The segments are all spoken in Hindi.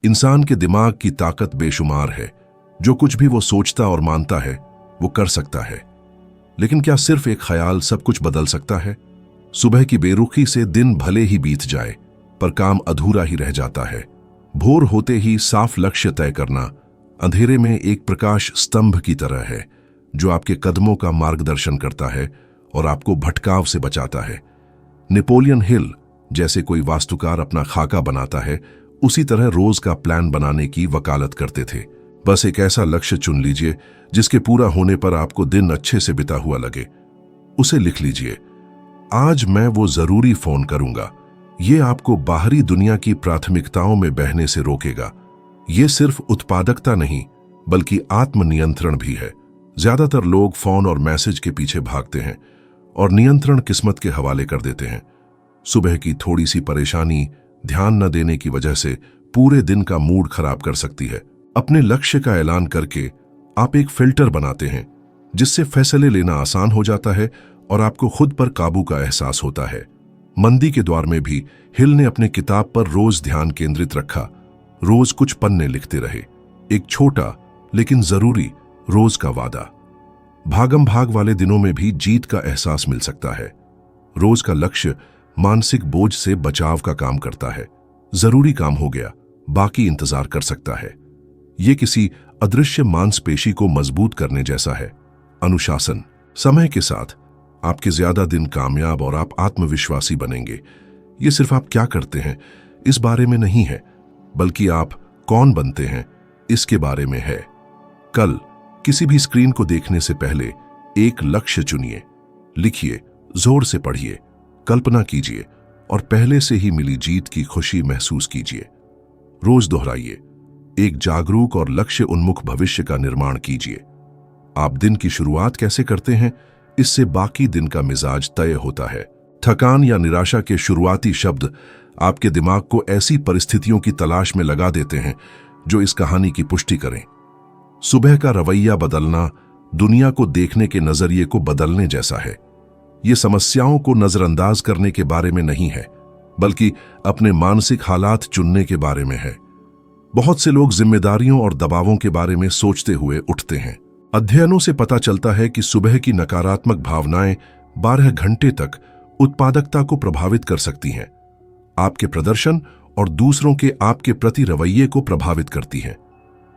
इंसान के दिमाग की ताकत बेशुमार है। जो कुछ भी वो सोचता और मानता है वो कर सकता है। लेकिन क्या सिर्फ एक ख्याल सब कुछ बदल सकता है? सुबह की बेरुखी से दिन भले ही बीत जाए पर काम अधूरा ही रह जाता है। भोर होते ही साफ लक्ष्य तय करना अंधेरे में एक प्रकाश स्तंभ की तरह है जो आपके कदमों का मार्गदर्शन करता है और आपको भटकाव से बचाता है। नेपोलियन हिल जैसे कोई वास्तुकार अपना खाका बनाता है, उसी तरह रोज का प्लान बनाने की वकालत करते थे। बस एक ऐसा लक्ष्य चुन लीजिए जिसके पूरा होने पर आपको दिन अच्छे से बिता हुआ लगे। उसे लिख लीजिए, आज मैं वो जरूरी फोन करूंगा। ये आपको बाहरी दुनिया की प्राथमिकताओं में बहने से रोकेगा। ये सिर्फ उत्पादकता नहीं बल्कि आत्मनियंत्रण भी है। ज्यादातर लोग फोन और मैसेज के पीछे भागते हैं और नियंत्रण किस्मत के हवाले कर देते हैं। सुबह की थोड़ी सी परेशानी ध्यान न देने की वजह से पूरे दिन का मूड खराब कर सकती है। अपने लक्ष्य का ऐलान करके आप एक फिल्टर बनाते हैं जिससे फैसले लेना आसान हो जाता है और आपको खुद पर काबू का एहसास होता है। मंदी के दौर में भी हिल ने अपने किताब पर रोज ध्यान केंद्रित रखा। रोज कुछ पन्ने लिखते रहे, एक छोटा लेकिन जरूरी रोज का वादा। भागम भाग वाले दिनों में भी जीत का एहसास मिल सकता है। रोज का लक्ष्य मानसिक बोझ से बचाव का काम करता है। जरूरी काम हो गया, बाकी इंतजार कर सकता है। यह किसी अदृश्य मांसपेशी को मजबूत करने जैसा है। अनुशासन। समय के साथ आपके ज्यादा दिन कामयाब और आप आत्मविश्वासी बनेंगे। ये सिर्फ आप क्या करते हैं इस बारे में नहीं है, बल्कि आप कौन बनते हैं इसके बारे में है। कल किसी भी स्क्रीन को देखने से पहले एक लक्ष्य चुनिए, लिखिए, जोर से पढ़िए, कल्पना कीजिए और पहले से ही मिली जीत की खुशी महसूस कीजिए। रोज दोहराइए, एक जागरूक और लक्ष्य उन्मुख भविष्य का निर्माण कीजिए। आप दिन की शुरुआत कैसे करते हैं, इससे बाकी दिन का मिजाज तय होता है। थकान या निराशा के शुरुआती शब्द आपके दिमाग को ऐसी परिस्थितियों की तलाश में लगा देते हैं जो इस कहानी की पुष्टि करें। सुबह का रवैया बदलना दुनिया को देखने के नजरिए को बदलने जैसा है। यह समस्याओं को नजरअंदाज करने के बारे में नहीं है, बल्कि अपने मानसिक हालात चुनने के बारे में है। बहुत से लोग जिम्मेदारियों और दबावों के बारे में सोचते हुए उठते हैं। अध्ययनों से पता चलता है कि सुबह की नकारात्मक भावनाएं 12 घंटे तक उत्पादकता को प्रभावित कर सकती हैं, आपके प्रदर्शन और दूसरों के आपके प्रति रवैये को प्रभावित करती हैं।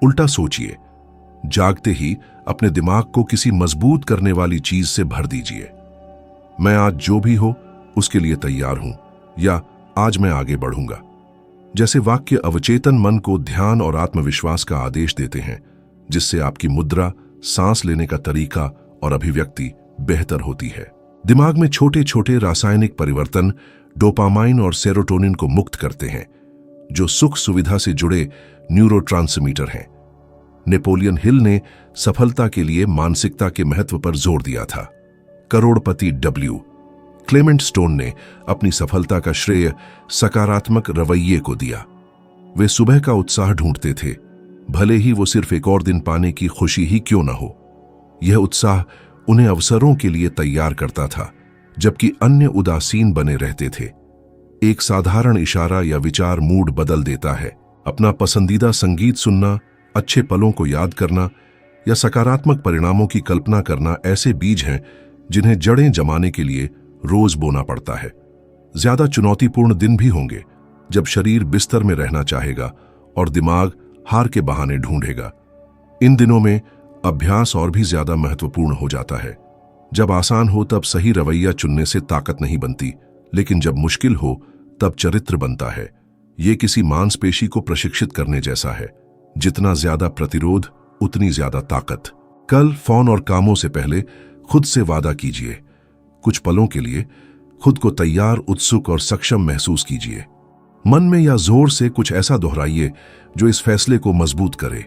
उल्टा सोचिए, जागते ही अपने दिमाग को किसी मजबूत करने वाली चीज से भर दीजिए। मैं आज जो भी हो उसके लिए तैयार हूं, या आज मैं आगे बढ़ूंगा। जैसे वाक्य अवचेतन मन को ध्यान और आत्मविश्वास का आदेश देते हैं, जिससे आपकी मुद्रा, सांस लेने का तरीका और अभिव्यक्ति बेहतर होती है। दिमाग में छोटे छोटे रासायनिक परिवर्तन डोपामाइन और सेरोटोनिन को मुक्त करते हैं, जो सुख सुविधा से जुड़े न्यूरोट्रांसमीटर हैं। नेपोलियन हिल ने सफलता के लिए मानसिकता के महत्व पर जोर दिया था। करोड़पति क्लेमेंट स्टोन ने अपनी सफलता का श्रेय सकारात्मक रवैये को दिया। वे सुबह का उत्साह ढूंढते थे, भले ही वो सिर्फ एक और दिन पाने की खुशी ही क्यों न हो। यह उत्साह उन्हें अवसरों के लिए तैयार करता था, जबकि अन्य उदासीन बने रहते थे। एक साधारण इशारा या विचार मूड बदल देता है। अपना पसंदीदा संगीत सुनना, अच्छे पलों को याद करना या सकारात्मक परिणामों की कल्पना करना ऐसे बीज हैं जिन्हें जड़ें जमाने के लिए रोज बोना पड़ता है। ज्यादा चुनौतीपूर्ण दिन भी होंगे जब शरीर बिस्तर में रहना चाहेगा और दिमाग हार के बहाने ढूंढेगा। इन दिनों में अभ्यास और भी ज्यादा महत्वपूर्ण हो जाता है। जब आसान हो तब सही रवैया चुनने से ताकत नहीं बनती, लेकिन जब मुश्किल हो तब चरित्र बनता है। ये किसी मांसपेशी को प्रशिक्षित करने जैसा है। जितना ज्यादा प्रतिरोध उतनी ज्यादा ताकत। कल फोन और कामों से पहले खुद से वादा कीजिए। कुछ पलों के लिए खुद को तैयार, उत्सुक और सक्षम महसूस कीजिए। मन में या जोर से कुछ ऐसा दोहराइए जो इस फैसले को मजबूत करे।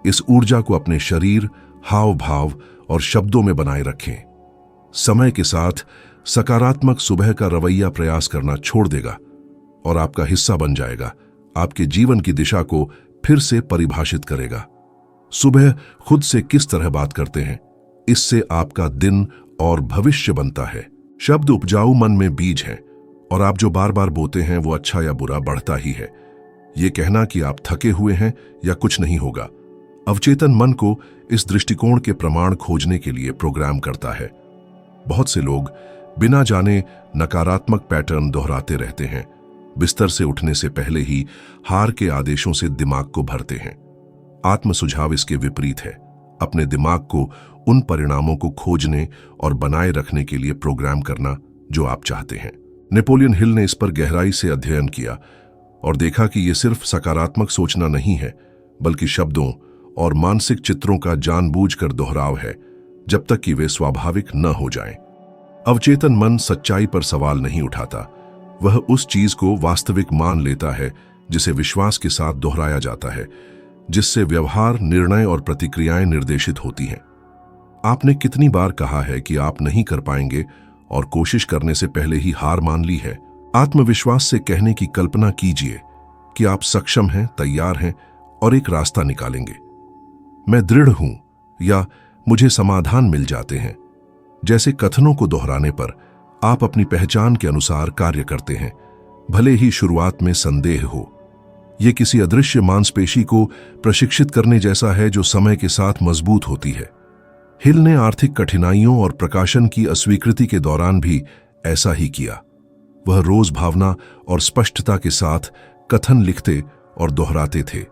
इस ऊर्जा को अपने शरीर, हाव भाव और शब्दों में बनाए रखें। समय के साथ सकारात्मक सुबह का रवैया प्रयास करना छोड़ देगा और आपका हिस्सा बन जाएगा। आपके जीवन की दिशा को फिर से परिभाषित करेगा। सुबह खुद से किस तरह बात करते हैं, इससे आपका दिन और भविष्य बनता है। शब्द उपजाऊ मन में बीज हैं और आप जो बार बार बोते हैं वो अच्छा या बुरा बढ़ता ही है। ये कहना कि आप थके हुए हैं या कुछ नहीं होगा अवचेतन मन को इस दृष्टिकोण के प्रमाण खोजने के लिए प्रोग्राम करता है। बहुत से लोग बिना जाने नकारात्मक पैटर्न दोहराते रहते हैं, बिस्तर से उठने से पहले ही हार के आदेशों से दिमाग को भरते हैं। आत्म सुझाव इसके विपरीत है, अपने दिमाग को उन परिणामों को खोजने और बनाए रखने के लिए प्रोग्राम करना जो आप चाहते हैं। नेपोलियन हिल ने इस पर गहराई से अध्ययन किया और देखा कि यह सिर्फ सकारात्मक सोचना नहीं है, बल्कि शब्दों और मानसिक चित्रों का जानबूझकर दोहराव है, जब तक कि वे स्वाभाविक न हो जाएं। अवचेतन मन सच्चाई पर सवाल नहीं उठाता, वह उस चीज को वास्तविक मान लेता है जिसे विश्वास के साथ दोहराया जाता है, जिससे व्यवहार, निर्णय और प्रतिक्रियाएं निर्देशित होती हैं। आपने कितनी बार कहा है कि आप नहीं कर पाएंगे और कोशिश करने से पहले ही हार मान ली है? आत्मविश्वास से कहने की कल्पना कीजिए कि आप सक्षम हैं, तैयार हैं और एक रास्ता निकालेंगे। मैं दृढ़ हूं या मुझे समाधान मिल जाते हैं जैसे कथनों को दोहराने पर आप अपनी पहचान के अनुसार कार्य करते हैं, भले ही शुरुआत में संदेह हो। यह किसी अदृश्य मांसपेशी को प्रशिक्षित करने जैसा है जो समय के साथ मजबूत होती है। हिल ने आर्थिक कठिनाइयों और प्रकाशन की अस्वीकृति के दौरान भी ऐसा ही किया। वह रोज भावना और स्पष्टता के साथ कथन लिखते और दोहराते थे,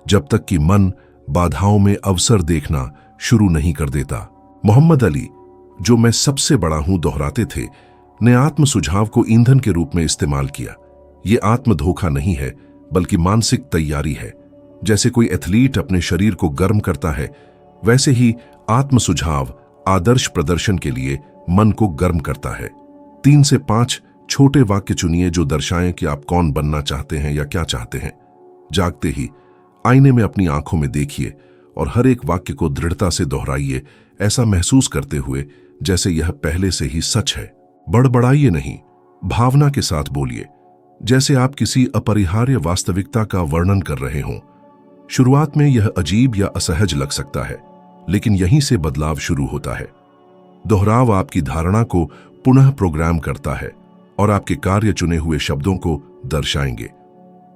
जब तक कि मन बाधाओं में अवसर देखना शुरू नहीं कर देता। मोहम्मद अली, जो मैं सबसे बड़ा हूं दोहराते थे, ने आत्म सुझाव को ईंधन के रूप में इस्तेमाल किया। यह आत्म धोखा नहीं है, बल्कि मानसिक तैयारी है। जैसे कोई एथलीट अपने शरीर को गर्म करता है, वैसे ही आत्म सुझाव आदर्श प्रदर्शन के लिए मन को गर्म करता है। 3 से 5 छोटे वाक्य चुनिए जो दर्शाएं कि आप कौन बनना चाहते हैं या क्या चाहते हैं। जागते ही आईने में अपनी आंखों में देखिए और हर एक वाक्य को दृढ़ता से दोहराइए, ऐसा महसूस करते हुए जैसे यह पहले से ही सच है। बड़बड़ाइए नहीं, भावना के साथ बोलिए, जैसे आप किसी अपरिहार्य वास्तविकता का वर्णन कर रहे हों। शुरुआत में यह अजीब या असहज लग सकता है, लेकिन यहीं से बदलाव शुरू होता है। दोहराव आपकी धारणा को पुनः प्रोग्राम करता है और आपके कार्य चुने हुए शब्दों को दर्शाएंगे।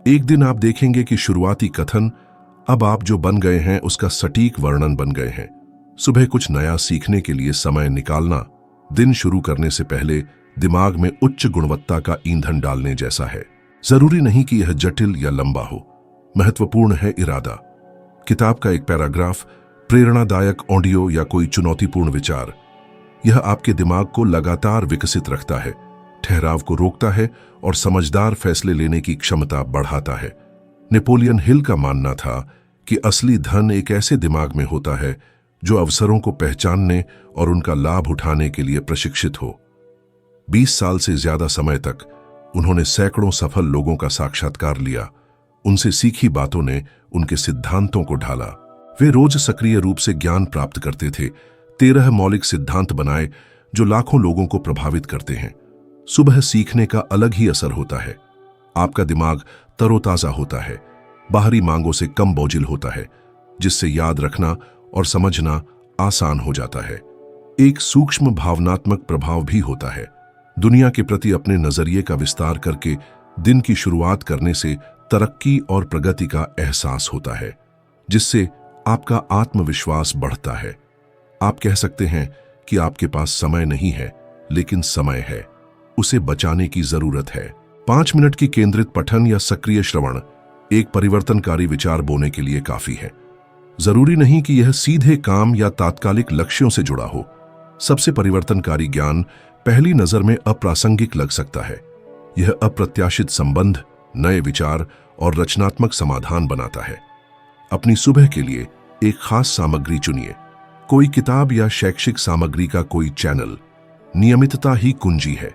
एक दिन आप देखेंगे कि शुरुआती कथन अब आप जो बन गए हैं उसका सटीक वर्णन बन गए हैं। सुबह कुछ नया सीखने के लिए समय निकालना दिन शुरू करने से पहले दिमाग में उच्च गुणवत्ता का ईंधन डालने जैसा है। जरूरी नहीं कि यह जटिल या लंबा हो, महत्वपूर्ण है इरादा। किताब का एक पैराग्राफ, प्रेरणादायक ऑडियो या कोई चुनौतीपूर्ण विचार, यह आपके दिमाग को लगातार विकसित रखता है, ठहराव को रोकता है और समझदार फैसले लेने की क्षमता बढ़ाता है। नेपोलियन हिल का मानना था कि असली धन एक ऐसे दिमाग में होता है जो अवसरों को पहचानने और उनका लाभ उठाने के लिए प्रशिक्षित हो। 20 साल से ज्यादा समय तक उन्होंने सैकड़ों सफल लोगों का साक्षात्कार लिया। उनसे सीखी बातों ने उनके सिद्धांतों को ढाला। वे रोज सक्रिय रूप से ज्ञान प्राप्त करते थे। 13 मौलिक सिद्धांत बनाए जो लाखों लोगों को प्रभावित करते हैं। सुबह सीखने का अलग ही असर होता है। आपका दिमाग तरोताजा होता है, बाहरी मांगों से कम बोझिल होता है, जिससे याद रखना और समझना आसान हो जाता है। एक सूक्ष्म भावनात्मक प्रभाव भी होता है। दुनिया के प्रति अपने नजरिए का विस्तार करके दिन की शुरुआत करने से तरक्की और प्रगति का एहसास होता है, जिससे आपका आत्मविश्वास बढ़ता है। आप कह सकते हैं कि आपके पास समय नहीं है, लेकिन समय है, उसे बचाने की जरूरत है। 5 मिनट की केंद्रित पठन या सक्रिय श्रवण एक परिवर्तनकारी विचार बोने के लिए काफी है। जरूरी नहीं कि यह सीधे काम या तात्कालिक लक्ष्यों से जुड़ा हो। सबसे परिवर्तनकारी ज्ञान पहली नजर में अप्रासंगिक लग सकता है। यह अप्रत्याशित संबंध, नए विचार और रचनात्मक समाधान बनाता है। अपनी सुबह के लिए एक खास सामग्री चुनिए। कोई किताब या शैक्षिक सामग्री का कोई चैनल। नियमितता ही कुंजी है।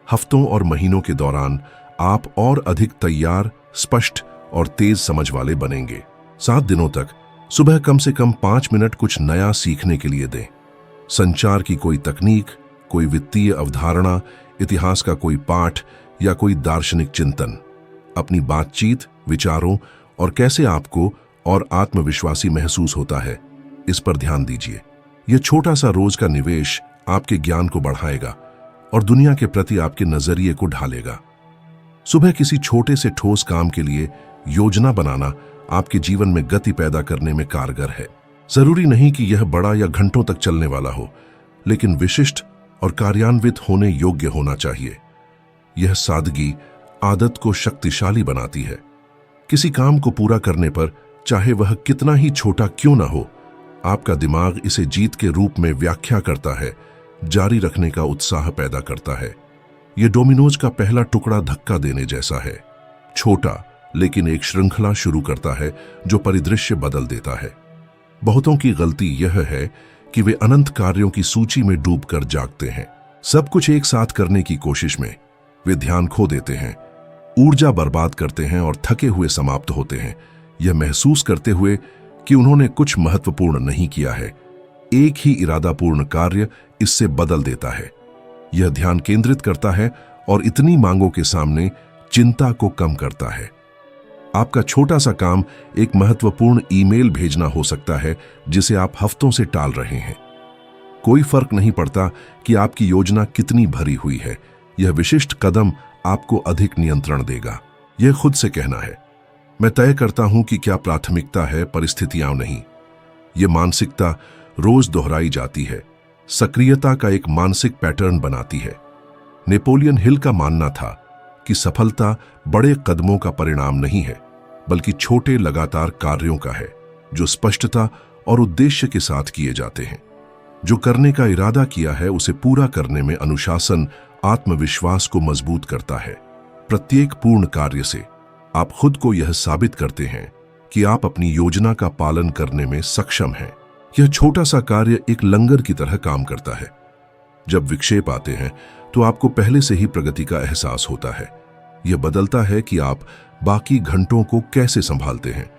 हफ्तों और महीनों के दौरान आप और अधिक तैयार, स्पष्ट और तेज समझ वाले बनेंगे। 7 दिनों तक सुबह कम से कम 5 मिनट कुछ नया सीखने के लिए दें। संचार की कोई तकनीक, कोई वित्तीय अवधारणा, इतिहास का कोई पाठ या कोई दार्शनिक चिंतन। अपनी बातचीत, विचारों और कैसे आपको और आत्मविश्वासी महसूस होता है, इस पर ध्यान दीजिए। यह छोटा सा रोज का निवेश आपके ज्ञान को बढ़ाएगा और दुनिया के प्रति आपके नजरिए को ढालेगा। सुबह किसी छोटे से ठोस काम के लिए योजना बनाना आपके जीवन में गति पैदा करने में कारगर है। जरूरी नहीं कि यह बड़ा या घंटों तक चलने वाला हो, लेकिन विशिष्ट और कार्यान्वित होने योग्य होना चाहिए। यह सादगी आदत को शक्तिशाली बनाती है। किसी काम को पूरा करने पर, चाहे वह कितना ही छोटा क्यों न हो, आपका दिमाग इसे जीत के रूप में व्याख्या करता है, जारी रखने का उत्साह पैदा करता है। यह डोमिनोज का पहला टुकड़ा धक्का देने जैसा है, छोटा लेकिन एक श्रृंखला शुरू करता है जो परिदृश्य बदल देता है। बहुतों की गलती यह है कि वे अनंत कार्यों की सूची में डूबकर जागते हैं। सब कुछ एक साथ करने की कोशिश में वे ध्यान खो देते हैं, ऊर्जा बर्बाद करते हैं और थके हुए समाप्त होते हैं, यह महसूस करते हुए कि उन्होंने कुछ महत्वपूर्ण नहीं किया है। एक ही इरादापूर्ण कार्य इससे बदल देता है। यह ध्यान केंद्रित करता है और इतनी मांगों के सामने चिंता को कम करता है। आपका छोटा सा काम एक महत्वपूर्ण ईमेल भेजना हो सकता है जिसे आप हफ्तों से टाल रहे हैं। कोई फर्क नहीं पड़ता कि आपकी योजना कितनी भरी हुई है, यह विशिष्ट कदम आपको अधिक नियंत्रण देगा। यह खुद से कहना है, मैं तय करता हूं कि क्या प्राथमिकता है, परिस्थितियां नहीं। यह मानसिकता रोज दोहराई जाती है, सक्रियता का एक मानसिक पैटर्न बनाती है। नेपोलियन हिल का मानना था कि सफलता बड़े कदमों का परिणाम नहीं है, बल्कि छोटे लगातार कार्यों का है जो स्पष्टता और उद्देश्य के साथ किए जाते हैं। जो करने का इरादा किया है उसे पूरा करने में अनुशासन आत्मविश्वास को मजबूत करता है। प्रत्येक पूर्ण कार्य से आप खुद को यह साबित करते हैं कि आप अपनी योजना का पालन करने में सक्षम हैं। यह छोटा सा कार्य एक लंगर की तरह काम करता है। जब विक्षेप आते हैं तो आपको पहले से ही प्रगति का एहसास होता है। यह बदलता है कि आप बाकी घंटों को कैसे संभालते हैं।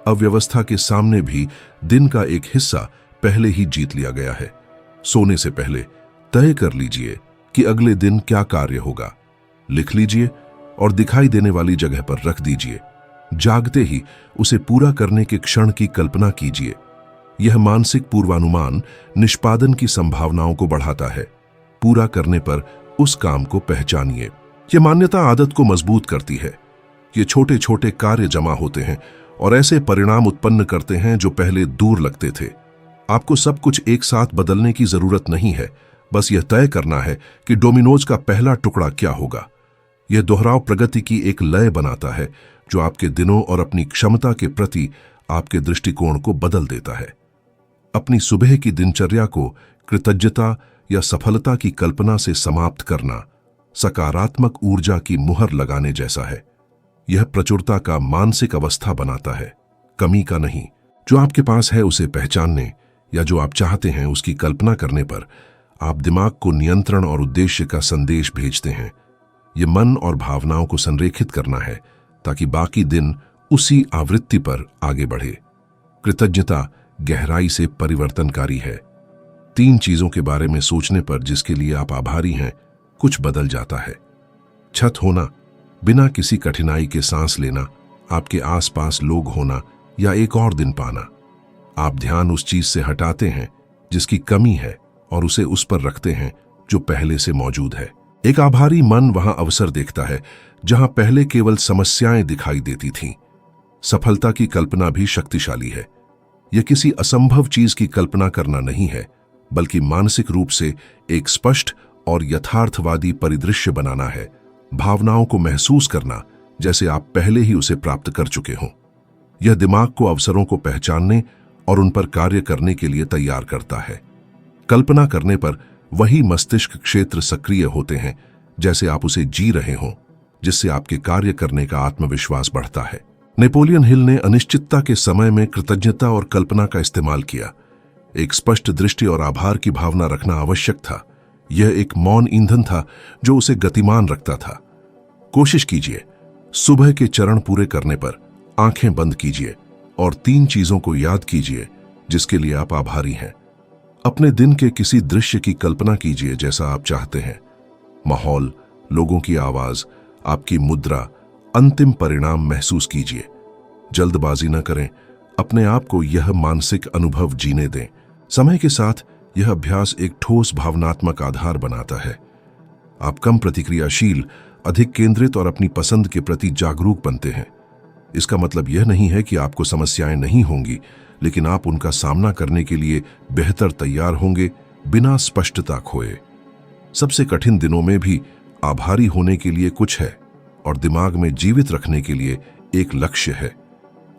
अव्यवस्था के सामने भी दिन का एक हिस्सा पहले ही जीत लिया गया है। सोने से पहले तय कर लीजिए कि अगले दिन क्या कार्य होगा। लिख लीजिए और दिखाई देने वाली जगह पर रख दीजिए। जागते ही उसे पूरा करने के क्षण की कल्पना कीजिए। यह मानसिक पूर्वानुमान निष्पादन की संभावनाओं को बढ़ाता है। पूरा करने पर उस काम को पहचानिए। यह मान्यता आदत को मजबूत करती है। ये छोटे छोटे कार्य जमा होते हैं और ऐसे परिणाम उत्पन्न करते हैं जो पहले दूर लगते थे। आपको सब कुछ एक साथ बदलने की जरूरत नहीं है, बस यह तय करना है कि डोमिनोज का पहला टुकड़ा क्या होगा। यह दोहराव प्रगति की एक लय बनाता है जो आपके दिनों और अपनी क्षमता के प्रति आपके दृष्टिकोण को बदल देता है। अपनी सुबह की दिनचर्या को कृतज्ञता या सफलता की कल्पना से समाप्त करना सकारात्मक ऊर्जा की मुहर लगाने जैसा है। यह प्रचुरता का मानसिक अवस्था बनाता है, कमी का नहीं। जो आपके पास है उसे पहचानने या जो आप चाहते हैं उसकी कल्पना करने पर आप दिमाग को नियंत्रण और उद्देश्य का संदेश भेजते हैं। यह मन और भावनाओं को संरेखित करना है ताकि बाकी दिन उसी आवृत्ति पर आगे बढ़े। कृतज्ञता गहराई से परिवर्तनकारी है। 3 चीजों के बारे में सोचने पर जिसके लिए आप आभारी हैं, कुछ बदल जाता है। छत होना, बिना किसी कठिनाई के सांस लेना, आपके आसपास लोग होना या एक और दिन पाना। आप ध्यान उस चीज से हटाते हैं जिसकी कमी है और उसे उस पर रखते हैं जो पहले से मौजूद है। एक आभारी मन वहां अवसर देखता है जहां पहले केवल समस्याएं दिखाई देती थीं। सफलता की कल्पना भी शक्तिशाली है। यह किसी असंभव चीज की कल्पना करना नहीं है, बल्कि मानसिक रूप से एक स्पष्ट और यथार्थवादी परिदृश्य बनाना है। भावनाओं को महसूस करना जैसे आप पहले ही उसे प्राप्त कर चुके हों। यह दिमाग को अवसरों को पहचानने और उन पर कार्य करने के लिए तैयार करता है। कल्पना करने पर वही मस्तिष्क क्षेत्र सक्रिय होते हैं जैसे आप उसे जी रहे हों, जिससे आपके कार्य करने का आत्मविश्वास बढ़ता है। नेपोलियन हिल ने अनिश्चितता के समय में कृतज्ञता और कल्पना का इस्तेमाल किया। एक स्पष्ट दृष्टि और आभार की भावना रखना आवश्यक था। यह एक मौन ईंधन था जो उसे गतिमान रखता था। कोशिश कीजिए, सुबह के चरण पूरे करने पर आंखें बंद कीजिए और 3 चीजों को याद कीजिए जिसके लिए आप आभारी हैं। अपने दिन के किसी दृश्य की कल्पना कीजिए जैसा आप चाहते हैं। माहौल, लोगों की आवाज, आपकी मुद्रा, अंतिम परिणाम महसूस कीजिए। जल्दबाजी न करें, अपने आप को यह मानसिक अनुभव जीने दें। समय के साथ यह अभ्यास एक ठोस भावनात्मक आधार बनाता है। आप कम प्रतिक्रियाशील, अधिक केंद्रित और अपनी पसंद के प्रति जागरूक बनते हैं। इसका मतलब यह नहीं है कि आपको समस्याएं नहीं होंगी, लेकिन आप उनका सामना करने के लिए बेहतर तैयार होंगे, बिना स्पष्टता खोए। सबसे कठिन दिनों में भी आभारी होने के लिए कुछ है और दिमाग में जीवित रखने के लिए एक लक्ष्य है।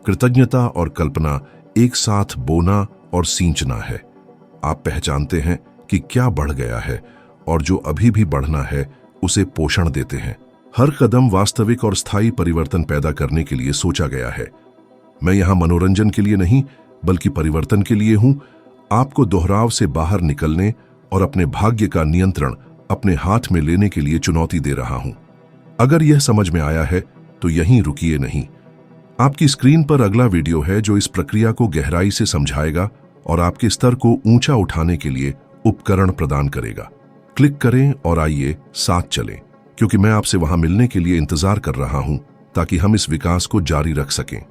कृतज्ञता और कल्पना एक साथ बोना और सींचना है। आप पहचानते हैं कि क्या बढ़ गया है और जो अभी भी बढ़ना है उसे पोषण देते हैं। हर कदम वास्तविक और स्थायी परिवर्तन पैदा करने के लिए सोचा गया है। मैं यहां मनोरंजन के लिए नहीं, बल्कि परिवर्तन के लिए हूं। आपको दोहराव से बाहर निकलने और अपने भाग्य का नियंत्रण अपने हाथ में लेने के लिए चुनौती दे रहा हूं। अगर यह समझ में आया है तो यहीं रुकिए नहीं। आपकी स्क्रीन पर अगला वीडियो है जो इस प्रक्रिया को गहराई से समझाएगा और आपके स्तर को ऊंचा उठाने के लिए उपकरण प्रदान करेगा। क्लिक करें और आइए साथ चलें, क्योंकि मैं आपसे वहां मिलने के लिए इंतजार कर रहा हूं ताकि हम इस विकास को जारी रख सकें।